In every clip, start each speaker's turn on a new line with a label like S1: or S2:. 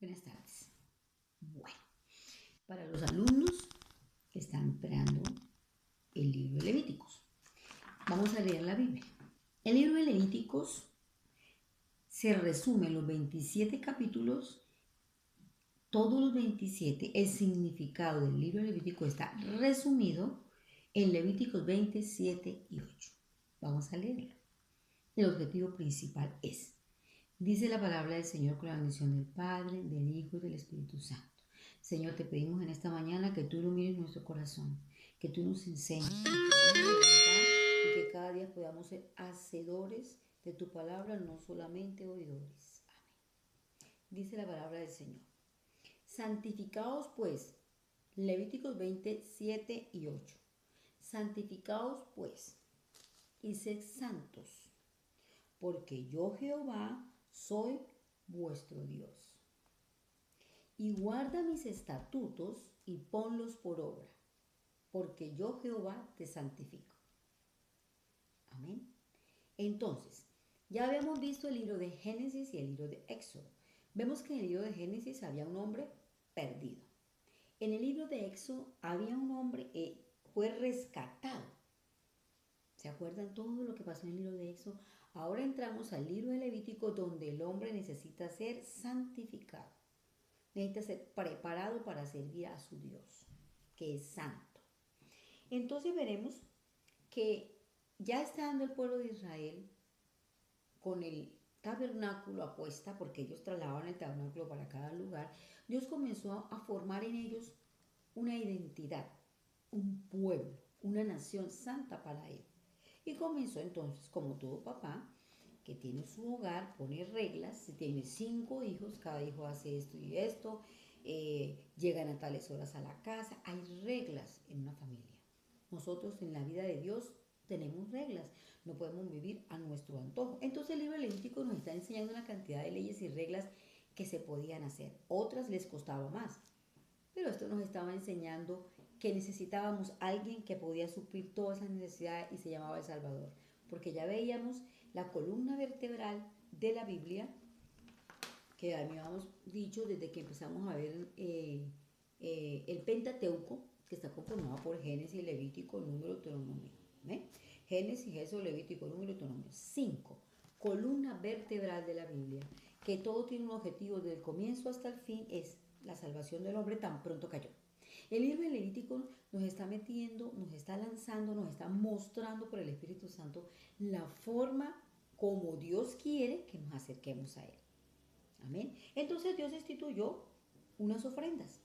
S1: Buenas tardes. Bueno, para los alumnos que están esperando el libro de Levíticos, vamos a leer la Biblia. El libro de Levíticos se resume en los 27 capítulos, todos los 27, el significado del libro de Levítico está resumido en Levíticos 27 y 8. Vamos a leerlo. El objetivo principal es: dice la palabra del Señor con la bendición del Padre, del Hijo y del Espíritu Santo. Señor, te pedimos en esta mañana que tú ilumines nuestro corazón, que tú nos enseñes, y que cada día podamos ser hacedores de tu palabra, no solamente oidores. Amén. Dice la palabra del Señor: santificaos pues, Levíticos 27 y 8. Santificaos pues y sed santos, porque yo Jehová soy vuestro Dios. Y guarda mis estatutos y ponlos por obra, porque yo Jehová te santifico. Amén. Entonces, ya habíamos visto el libro de Génesis y el libro de Éxodo. Vemos que en el libro de Génesis había un hombre perdido. En el libro de Éxodo había un hombre que fue rescatado. ¿Se acuerdan todo lo que pasó en el libro de Éxodo? Ahora entramos al libro de Levítico, donde el hombre necesita ser santificado. Necesita ser preparado para servir a su Dios, que es santo. Entonces veremos que ya estando el pueblo de Israel con el tabernáculo a cuesta, porque ellos trasladaban el tabernáculo para cada lugar, Dios comenzó a formar en ellos una identidad, un pueblo, una nación santa para él. Y comenzó entonces, como todo papá, que tiene su hogar, pone reglas. Si tiene 5 hijos, cada hijo hace esto y esto, llegan a tales horas a la casa. Hay reglas en una familia. Nosotros en la vida de Dios tenemos reglas, no podemos vivir a nuestro antojo. Entonces el libro Levítico nos está enseñando una cantidad de leyes y reglas que se podían hacer. Otras les costaba más, pero esto nos estaba enseñando que necesitábamos a alguien que podía suplir todas esas necesidades, y se llamaba el Salvador. Porque ya veíamos la columna vertebral de la Biblia, que habíamos dicho desde que empezamos a ver el Pentateuco, que está conformado por Génesis, Levítico, Número, Deuteronomio. Génesis, Éxodo, Levítico, Número, Deuteronomio. 5. Columna vertebral de la Biblia, que todo tiene un objetivo desde el comienzo hasta el fin, es la salvación del hombre tan pronto cayó. El libro de Levítico nos está metiendo, nos está lanzando, nos está mostrando por el Espíritu Santo la forma como Dios quiere que nos acerquemos a Él. Amén. Entonces Dios instituyó unas ofrendas.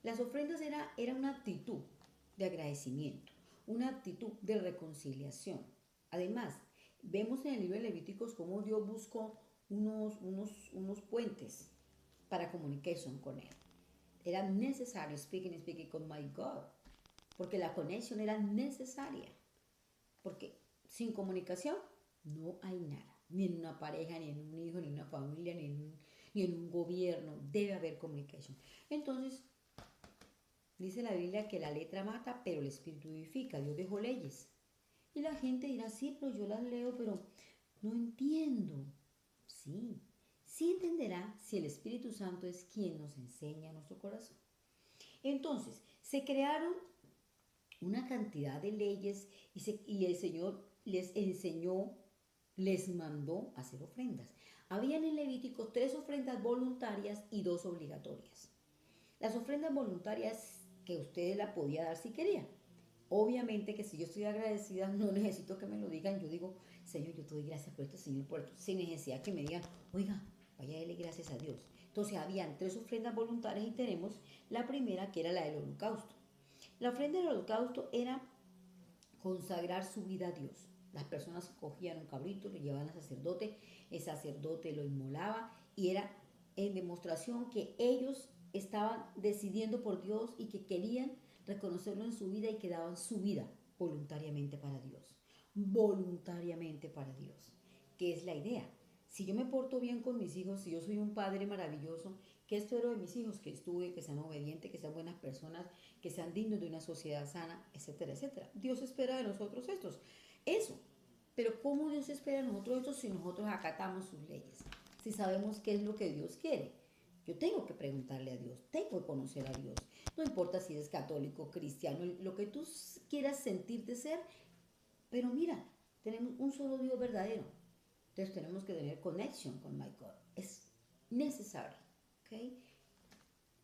S1: Las ofrendas era una actitud de agradecimiento, una actitud de reconciliación. Además, vemos en el libro de Levíticos cómo Dios buscó unos puentes para comunicación con Él. Era necesario speaking con my God, porque la conexión era necesaria. Porque sin comunicación no hay nada, ni en una pareja, ni en un hijo, ni en una familia, ni en un gobierno. Debe haber comunicación. Entonces, dice la Biblia que la letra mata, pero el espíritu vivifica. Dios dejó leyes. Y la gente dirá: sí, pero yo las leo, pero no entiendo. Sí, sí entenderá si el Espíritu Santo es quien nos enseña a nuestro corazón. Entonces, se crearon una cantidad de leyes y el Señor les enseñó, les mandó a hacer ofrendas. Habían en Levítico 3 ofrendas voluntarias y 2 obligatorias. Las ofrendas voluntarias que ustedes la podía dar si querían. Obviamente que si yo estoy agradecida, no necesito que me lo digan. Yo digo: Señor, yo te doy gracias por esto, Señor, por esto, sin necesidad que me digan: oiga, vaya a darle gracias a Dios. Entonces habían 3 ofrendas voluntarias, y tenemos la primera, que era la del holocausto. La ofrenda del holocausto era consagrar su vida a Dios. Las personas cogían un cabrito, lo llevaban al sacerdote, el sacerdote lo inmolaba, y era en demostración que ellos estaban decidiendo por Dios y que querían reconocerlo en su vida, y que daban su vida voluntariamente para Dios. Voluntariamente para Dios, que es la idea. Si yo me porto bien con mis hijos, si yo soy un padre maravilloso, ¿qué espero de mis hijos? Que estudien, que sean obedientes, que sean buenas personas, que sean dignos de una sociedad sana, etcétera, etcétera. Dios espera de nosotros eso. Pero ¿cómo Dios espera de nosotros esto si nosotros acatamos sus leyes? Si sabemos qué es lo que Dios quiere. Yo tengo que preguntarle a Dios, tengo que conocer a Dios. No importa si eres católico, cristiano, lo que tú quieras sentirte ser, pero mira, tenemos un solo Dios verdadero. Entonces tenemos que tener conexión con my God. Es necesario. ¿Ok?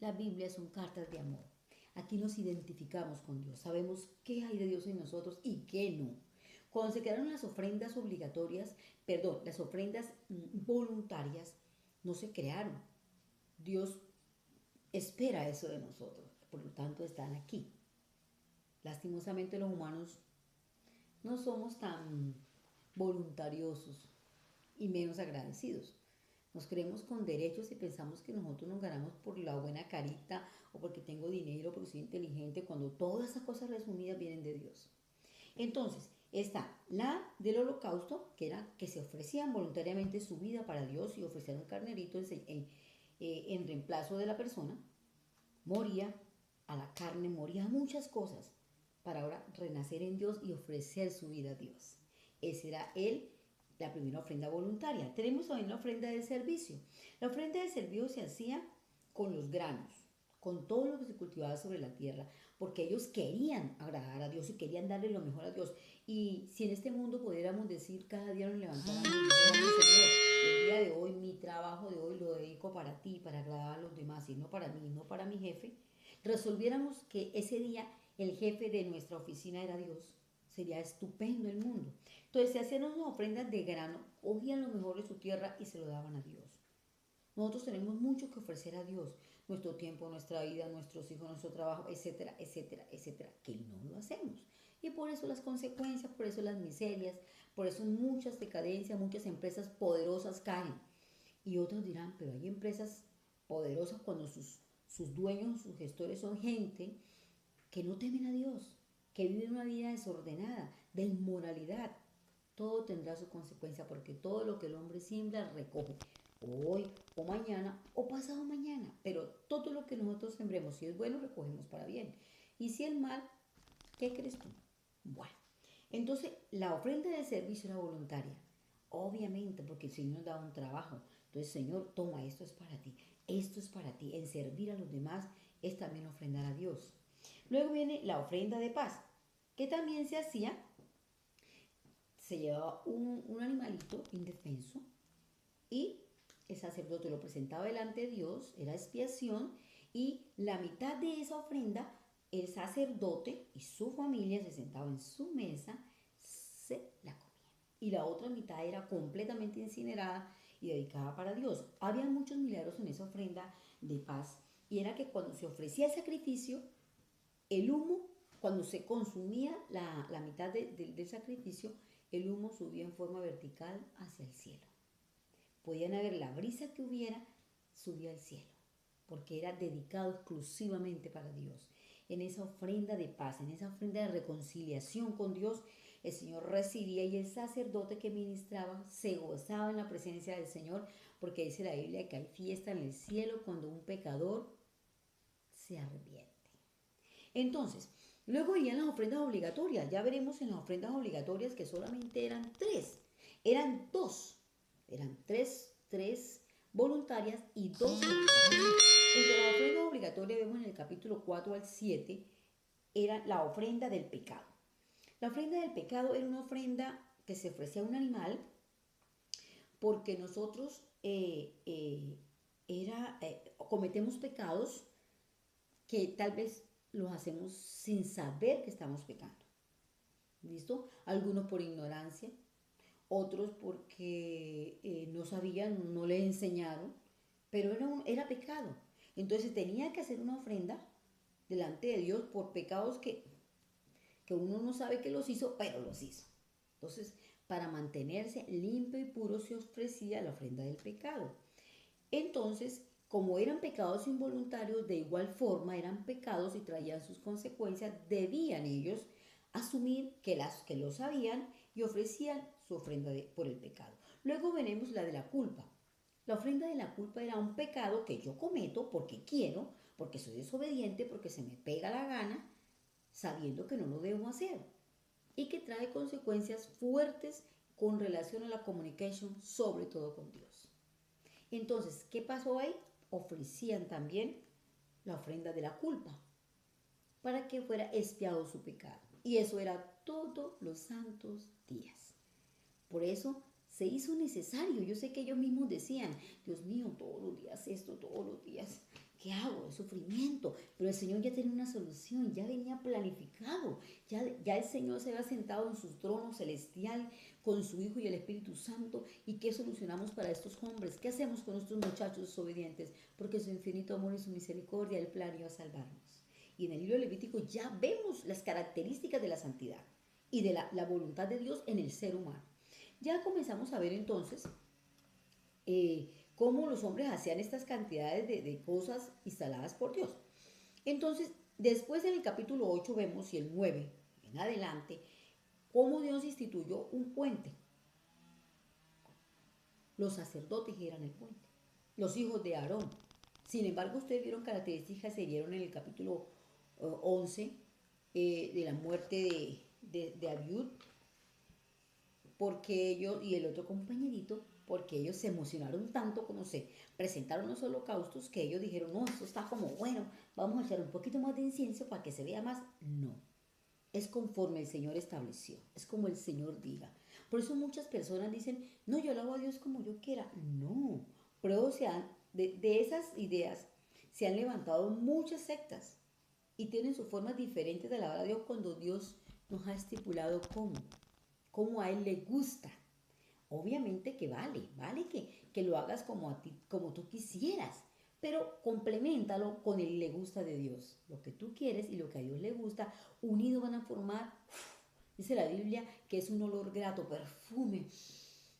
S1: La Biblia son cartas de amor. Aquí nos identificamos con Dios. Sabemos qué hay de Dios en nosotros y qué no. Cuando se crearon las ofrendas obligatorias, perdón, las ofrendas voluntarias, no se crearon. Dios espera eso de nosotros. Por lo tanto, están aquí. Lastimosamente los humanos no somos tan voluntariosos y menos agradecidos. Nos creemos con derechos y pensamos que nosotros nos ganamos por la buena carita o porque tengo dinero, porque soy inteligente, cuando todas esas cosas resumidas vienen de Dios. Entonces, está la del holocausto, que era que se ofrecían voluntariamente su vida para Dios y ofrecían un carnerito en reemplazo de la persona. Moría a la carne, moría a muchas cosas para ahora renacer en Dios y ofrecer su vida a Dios. Ese era la primera ofrenda voluntaria. Tenemos también la ofrenda de servicio. La ofrenda de servicio se hacía con los granos, con todo lo que se cultivaba sobre la tierra, porque ellos querían agradar a Dios y querían darle lo mejor a Dios. Y si en este mundo pudiéramos decir, cada día nos levantáramos y dijéramos, Señor, el día de hoy, mi trabajo de hoy lo dedico para ti, para agradar a los demás y no para mí, no para mi jefe, resolviéramos que ese día el jefe de nuestra oficina era Dios, sería estupendo el mundo. Entonces se hacían unas ofrendas de grano, cogían lo mejor de su tierra y se lo daban a Dios. Nosotros tenemos mucho que ofrecer a Dios, nuestro tiempo, nuestra vida, nuestros hijos, nuestro trabajo, etcétera, etcétera, etcétera, que no lo hacemos. Y por eso las consecuencias, por eso las miserias, por eso muchas decadencias, muchas empresas poderosas caen. Y otros dirán, pero hay empresas poderosas cuando sus dueños, sus gestores son gente que no temen a Dios, que viven una vida desordenada, de inmoralidad. Todo tendrá su consecuencia porque todo lo que el hombre siembra recoge hoy o mañana o pasado mañana. Pero todo lo que nosotros sembremos, si es bueno, recogemos para bien. Y si es mal, ¿qué crees tú? Bueno, entonces la ofrenda de servicio era voluntaria. Obviamente, porque el Señor nos da un trabajo. Entonces, Señor, toma, esto es para ti. Esto es para ti. En servir a los demás es también ofrendar a Dios. Luego viene la ofrenda de paz, que también se hacía, se llevaba un animalito indefenso y el sacerdote lo presentaba delante de Dios, era expiación, y la mitad de esa ofrenda, el sacerdote y su familia se sentaban en su mesa, se la comían. Y la otra mitad era completamente incinerada y dedicada para Dios. Había muchos milagros en esa ofrenda de paz, y era que cuando se ofrecía el sacrificio, el humo, cuando se consumía la mitad del sacrificio, el humo subía en forma vertical hacia el cielo. Podían haber la brisa que hubiera, subía al cielo, porque era dedicado exclusivamente para Dios. En esa ofrenda de paz, en esa ofrenda de reconciliación con Dios, el Señor recibía y el sacerdote que ministraba se gozaba en la presencia del Señor, porque dice la Biblia que hay fiesta en el cielo cuando un pecador se arrepiente. Entonces, luego irían las ofrendas obligatorias. Ya veremos en las ofrendas obligatorias que solamente eran tres. Eran dos. Eran tres voluntarias y dos obligatorias. Entre las ofrendas obligatorias vemos en el capítulo 4 al 7 era la ofrenda del pecado. La ofrenda del pecado era una ofrenda que se ofrecía a un animal porque nosotros cometemos pecados que tal vez los hacemos sin saber que estamos pecando. ¿Listo? Algunos por ignorancia, otros porque no sabían, no les enseñaron, pero era pecado. Entonces tenía que hacer una ofrenda delante de Dios por pecados que uno no sabe que los hizo, pero los hizo. Entonces, para mantenerse limpio y puro se ofrecía la ofrenda del pecado. Entonces, como eran pecados involuntarios, de igual forma eran pecados y traían sus consecuencias, debían ellos asumir que lo sabían y ofrecían su ofrenda por el pecado. Luego veremos la de la culpa. La ofrenda de la culpa era un pecado que yo cometo porque quiero, porque soy desobediente, porque se me pega la gana, sabiendo que no lo debo hacer y que trae consecuencias fuertes con relación a la comunicación, sobre todo con Dios. Entonces, ¿qué pasó ahí? ofrecían también la ofrenda de la culpa para que fuera expiado su pecado. Y eso era todos los santos días. Por eso se hizo necesario. Yo sé que ellos mismos decían, Dios mío, todos los días esto, todos los días, ¿qué hago? Es sufrimiento. Pero el Señor ya tenía una solución, ya venía planificado. Ya el Señor se había sentado en su trono celestial con su Hijo y el Espíritu Santo. ¿Y qué solucionamos para estos hombres? ¿Qué hacemos con estos muchachos desobedientes? Porque su infinito amor y su misericordia, el plan iba a salvarnos. Y en el libro de Levítico ya vemos las características de la santidad y de la voluntad de Dios en el ser humano. Ya comenzamos a ver entonces cómo los hombres hacían estas cantidades de cosas instaladas por Dios. Entonces, después en el capítulo 8 vemos, y el 9 en adelante, cómo Dios instituyó un puente. Los sacerdotes eran el puente, los hijos de Aarón. Sin embargo, ustedes vieron características se dieron en el capítulo 11 de la muerte de Abiud, porque ellos y el otro compañerito, porque ellos se emocionaron tanto cuando se presentaron los holocaustos que ellos dijeron, no, esto está como bueno, vamos a echar un poquito más de incienso para que se vea más. No, es conforme el Señor estableció, es como el Señor diga. Por eso muchas personas dicen, no, yo lo hago a Dios como yo quiera. No, pero de esas ideas se han levantado muchas sectas y tienen sus formas diferentes de alabar a Dios cuando Dios nos ha estipulado cómo a Él le gusta. Obviamente que vale que lo hagas como a ti, como tú quisieras, pero complementalo con el le gusta de Dios. Lo que tú quieres y lo que a Dios le gusta, unidos van a formar, dice la Biblia, que es un olor grato, perfume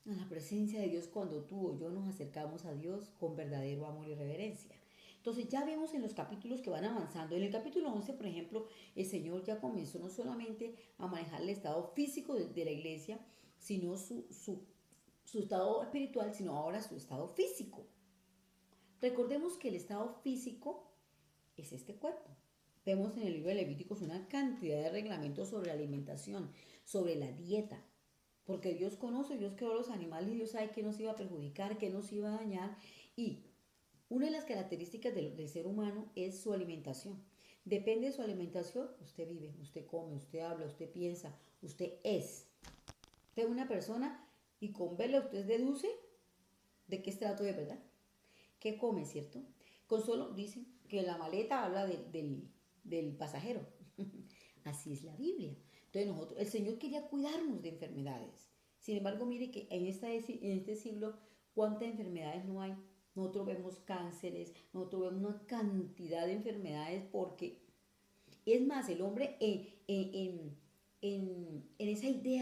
S1: a la presencia de Dios cuando tú o yo nos acercamos a Dios con verdadero amor y reverencia. Entonces ya vemos en los capítulos que van avanzando. En el capítulo 11, por ejemplo, el Señor ya comenzó no solamente a manejar el estado físico de la iglesia, sino su estado espiritual, sino ahora su estado físico. Recordemos que el estado físico es este cuerpo. Vemos en el libro de Levíticos una cantidad de reglamentos sobre la alimentación, sobre la dieta, porque Dios conoce, Dios creó los animales y Dios sabe qué nos iba a perjudicar, qué nos iba a dañar. Y una de las características del ser humano es su alimentación. Depende de su alimentación, usted vive, usted come, usted habla, usted piensa, usted es. Usted es una persona y con verla usted deduce de qué estrato es, ¿verdad? ¿Qué come, cierto? Con solo dicen que la maleta habla del pasajero. Así es la Biblia. Entonces el Señor quería cuidarnos de enfermedades. Sin embargo, mire que en este siglo, ¿cuántas enfermedades no hay? Nosotros vemos cánceres, nosotros vemos una cantidad de enfermedades porque es más, el hombre en esa idea